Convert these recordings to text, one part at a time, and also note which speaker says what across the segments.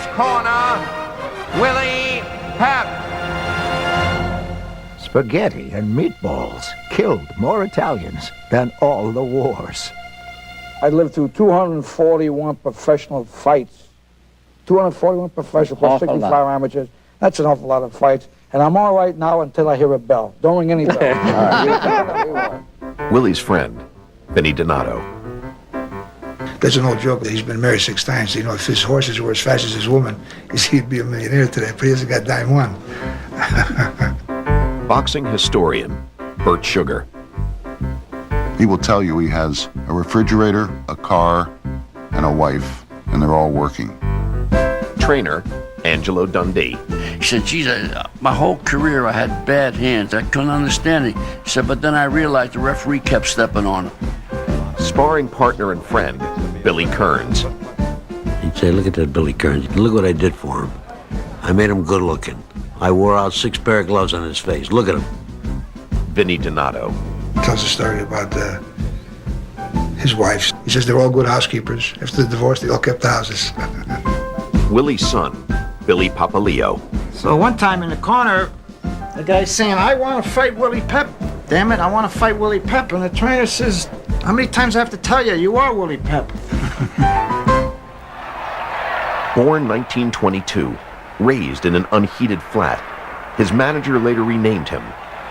Speaker 1: corner, Willie Pep.
Speaker 2: Spaghetti and meatballs killed more Italians than all the wars.
Speaker 3: I lived through 241 professional fights. 241 professional, plus 65 amateurs. That's an awful lot of fights. And I'm all right now until I hear a bell. Don't ring any bell.
Speaker 4: Willie's friend, Vinnie Donato.
Speaker 5: There's an old joke that he's been married 6 times. You know, if his horses were as fast as his woman, he'd be a millionaire today, but he hasn't got dime one.
Speaker 4: Boxing historian, Bert Sugar.
Speaker 6: He will tell you he has a refrigerator, a car, and a wife, and they're all working.
Speaker 4: Trainer, Angelo Dundee.
Speaker 7: He said, geez, my whole career I had bad hands. I couldn't understand it. He said, but then I realized the referee kept stepping on him.
Speaker 4: Sparring partner and friend, Billy Kearns.
Speaker 8: He'd say, look at that Billy Kearns. Look what I did for him. I made him good looking. I wore out 6 pair of gloves on his face. Look at him.
Speaker 4: Vinnie Donato.
Speaker 5: Tells a story about his wives. He says they're all good housekeepers. After the divorce, they all kept the houses.
Speaker 4: Willie's son, Billy Papaleo.
Speaker 9: So one time in the corner, the guy's saying, I want to fight Willie Pep. Damn it, I want to fight Willie Pep. And the trainer says, how many times I have to tell you, you are Willie Pep?
Speaker 4: Born 1922, raised in an unheated flat, his manager later renamed him,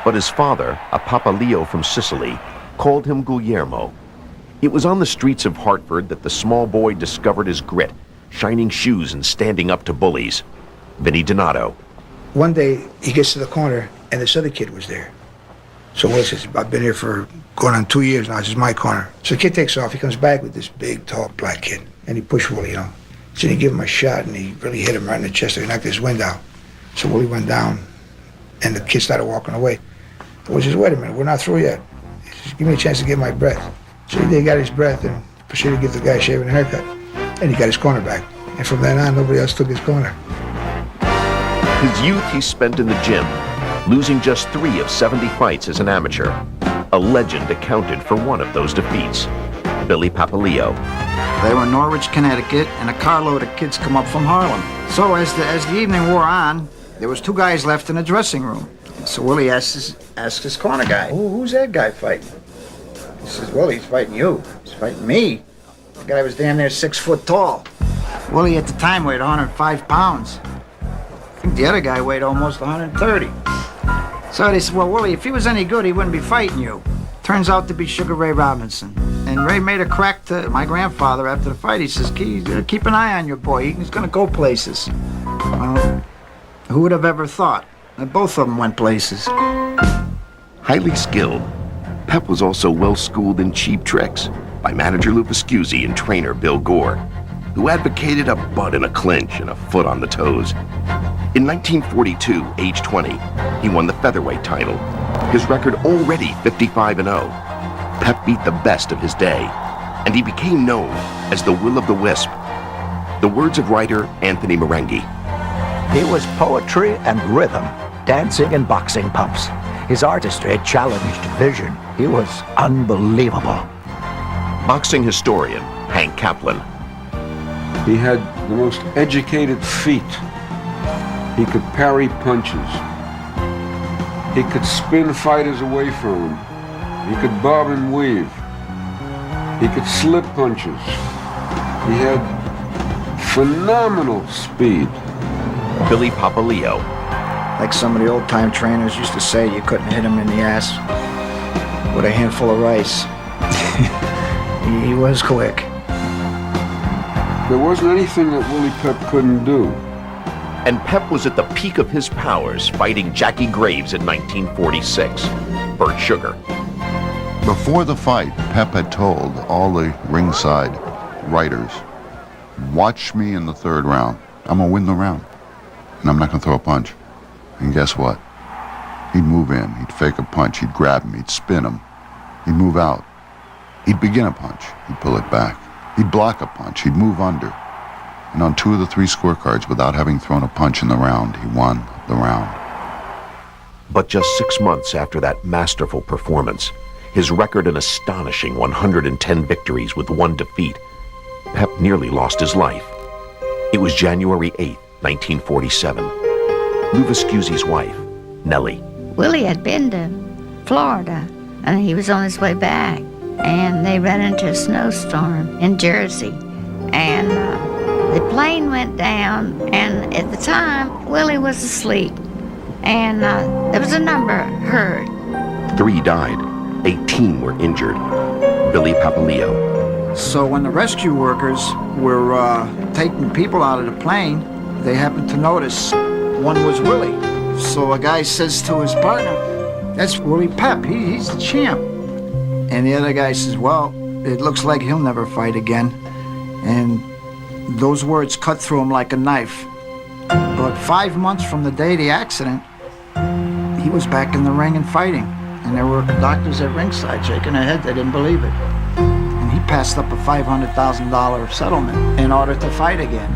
Speaker 4: but his father, a Papaleo from Sicily, called him Guglielmo. It was on the streets of Hartford that the small boy discovered his grit, shining shoes and standing up to bullies. Vinnie Donato.
Speaker 5: One day, he gets to the corner, and this other kid was there. So Will says, I've been here for going on 2 years now. This is my corner. So the kid takes off. He comes back with this big, tall, black kid. And he pushed Willie, you know. So he gave him a shot, and he really hit him right in the chest. He knocked his wind out. So Willie went down, and the kid started walking away. Will says, wait a minute, we're not through yet. He says, give me a chance to get my breath. So he got his breath and proceeded to give the guy a shaving haircut. And he got his corner back. And from then on, nobody else took his corner.
Speaker 4: His youth he spent in the gym, losing just 3 of 70 fights as an amateur. A legend accounted for one of those defeats, Billy Papaleo.
Speaker 9: They were in Norwich, Connecticut, and a carload of kids come up from Harlem. So as the evening wore on, there was 2 guys left in the dressing room. So Willie asked his corner guy, who's that guy fighting? He says, well, he's fighting you. He's fighting me. The guy was damn near 6 foot tall. Willie at the time weighed 105 pounds. I think the other guy weighed almost 130. So they said, well, Willie, if he was any good, he wouldn't be fighting you. Turns out to be Sugar Ray Robinson. And Ray made a crack to my grandfather after the fight. He says, keep an eye on your boy. He's going to go places. Well, who would have ever thought? Both of them went places.
Speaker 4: Highly skilled, Pep was also well-schooled in cheap tricks by manager Lou Pascuzzi and trainer Bill Gore, who advocated a butt in a clinch and a foot on the toes. In 1942, age 20, he won the featherweight title, his record already 55-0. Pep beat the best of his day, and he became known as the Will of the Wisp. The words of writer Anthony Marenghi.
Speaker 2: He was poetry and rhythm, dancing and boxing pumps. His artistry challenged vision. He was unbelievable.
Speaker 4: Boxing historian Hank Kaplan.
Speaker 10: He had the most educated feet. He could parry punches. He could spin fighters away from him. He could bob and weave. He could slip punches. He had phenomenal speed.
Speaker 4: Billy Papaleo.
Speaker 9: Like some of the old-time trainers used to say, you couldn't hit him in the ass with a handful of rice. He was quick.
Speaker 10: There wasn't anything that Willie Pep couldn't do.
Speaker 4: And Pep was at the peak of his powers fighting Jackie Graves in 1946. Bert Sugar.
Speaker 6: Before the fight, Pep had told all the ringside writers, watch me in the 3rd round. I'm going to win the round. And I'm not going to throw a punch. And guess what? He'd move in, he'd fake a punch, he'd grab him, he'd spin him. He'd move out. He'd begin a punch, he'd pull it back. He'd block a punch, he'd move under. And on 2 of the 3 scorecards, without having thrown a punch in the round, he won the round.
Speaker 4: But just 6 months after that masterful performance, his record an astonishing 110 victories with 1 defeat, Pep nearly lost his life. It was January 8th, 1947. Lou Viscusi's wife, Nellie.
Speaker 11: Willie had been to Florida, and he was on his way back, and they ran into a snowstorm in Jersey, and the plane went down, and at the time, Willie was asleep, and there was a number heard.
Speaker 4: 3 died, 18 were injured. Billy Papaleo.
Speaker 9: So when the rescue workers were taking people out of the plane, they happened to notice one was Willie. So a guy says to his partner, "That's Willie Pep, he's the champ." And the other guy says, "Well, it looks like he'll never fight again." And those words cut through him like a knife. But 5 months from the day of the accident, he was back in the ring and fighting. And there were doctors at ringside shaking their head, they didn't believe it. And he passed up a $500,000 settlement in order to fight again.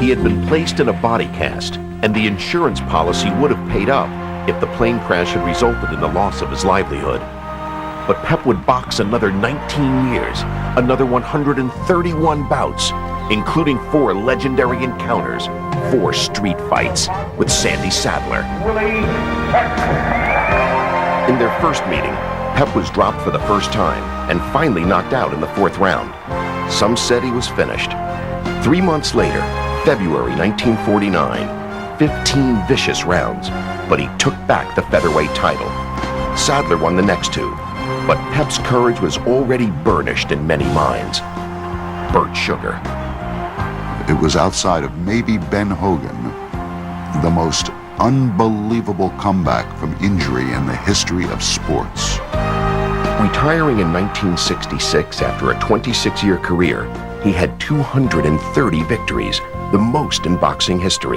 Speaker 4: He had been placed in a body cast, and the insurance policy would have paid up if the plane crash had resulted in the loss of his livelihood. But Pep would box another 19 years, another 131 bouts, including 4 legendary encounters, 4 street fights with Sandy Sadler. In their first meeting, Pep was dropped for the first time and finally knocked out in the 4th round. Some said he was finished. 3 months later, February 1949, 15 vicious rounds, but he took back the featherweight title. Sadler won the next 2, but Pep's courage was already burnished in many minds. Burt Sugar.
Speaker 6: It was outside of maybe Ben Hogan, the most unbelievable comeback from injury in the history of sports.
Speaker 4: Retiring in 1966 after a 26-year career, he had 230 victories, the most in boxing history.